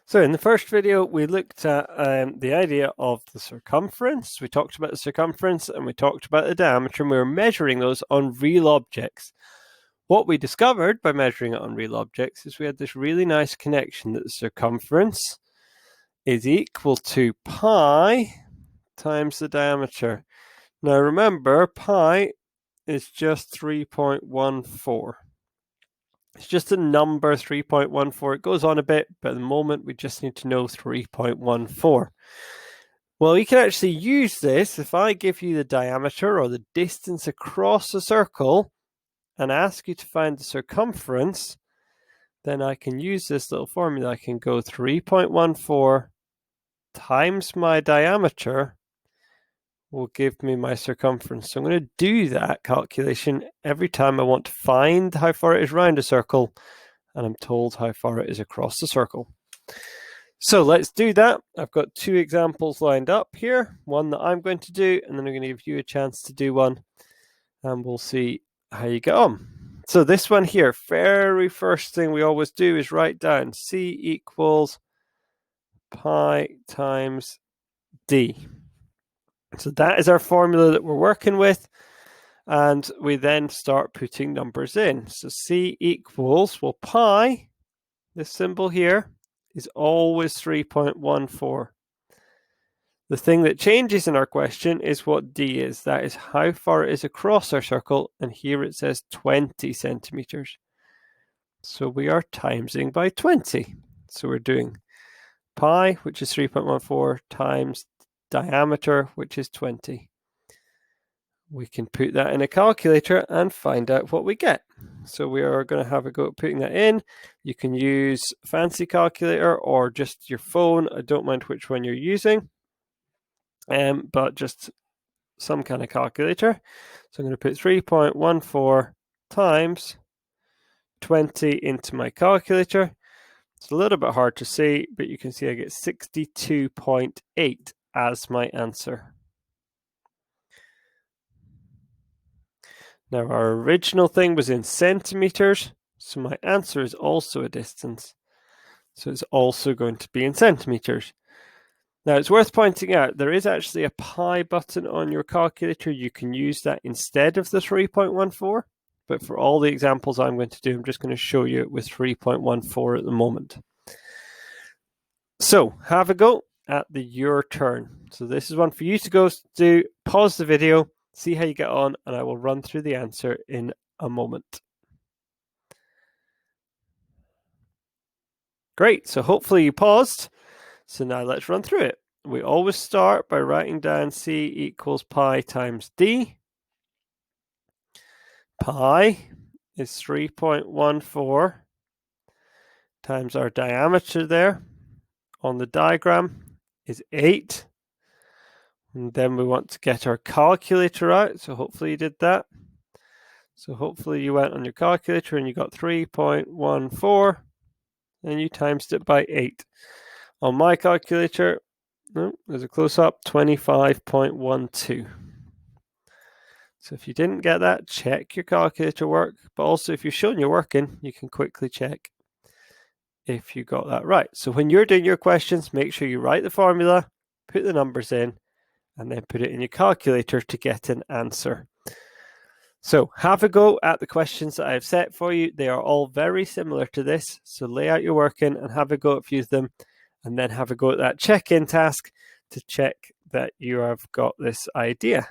So in the first video, we looked at the idea of the circumference. We talked about the circumference and we talked about the diameter, and we were measuring those on real objects. What we discovered by measuring it on real objects is we had this really nice connection that the circumference is equal to pi times the diameter. Now remember, pi is just 3.14. It's just a number, 3.14. It goes on a bit, but at the moment we just need to know 3.14. Well, you can actually use this. If I give you the diameter or the distance across a circle and ask you to find the circumference, then I can use this little formula. I can go 3.14 times my diameter will give me my circumference. So I'm going to do that calculation every time I want to find how far it is around a circle and I'm told how far it is across the circle. So let's do that. I've got two examples lined up here, one that I'm going to do, and then I'm going to give you a chance to do one, and we'll see how you get on. So this one here, very first thing we always do is write down C equals pi times D. So that is our formula that we're working with, and we then start putting numbers in. So C equals, well, pi, this symbol here, is always 3.14. The thing that changes in our question is what D is. That is how far it is across our circle, and here it says 20 centimeters. So we are timesing by 20. So we're doing pi, which is 3.14, times diameter, which is 20. We can put that in a calculator and find out what we get. So we are going to have a go at putting that in. You can use a fancy calculator or just your phone. I don't mind which one you're using, but just some kind of calculator. So I'm going to put 3.14 times 20 into my calculator. It's a little bit hard to see, but you can see I get 62.8 as my answer. Now our original thing was in centimeters, so my answer is also a distance. So it's also going to be in centimeters. Now it's worth pointing out there is actually a pi button on your calculator. You can use that instead of the 3.14, but for all the examples I'm going to do, I'm just going to show you it with 3.14 at the moment. So have a go at your turn. So this is one for you to go do. Pause the video, see how you get on, and I will run through the answer in a moment. Great, so hopefully you paused. So now let's run through it. We always start by writing down C equals pi times D. Pi is 3.14 times our diameter there on the diagram is 8. And then we want to get our calculator out. So hopefully you did that. So hopefully you went on your calculator and you got 3.14 and you timesed it by 8. On my calculator, there's a close-up, 25.12. So if you didn't get that, check your calculator work. But also if you're showing you're working, you can quickly check if you got that right. So when you're doing your questions, make sure you write the formula, put the numbers in, and then put it in your calculator to get an answer. So have a go at the questions that I have set for you. They are all very similar to this. So lay out your work in and have a go at a few of them, and then have a go at that check-in task to check that you have got this idea.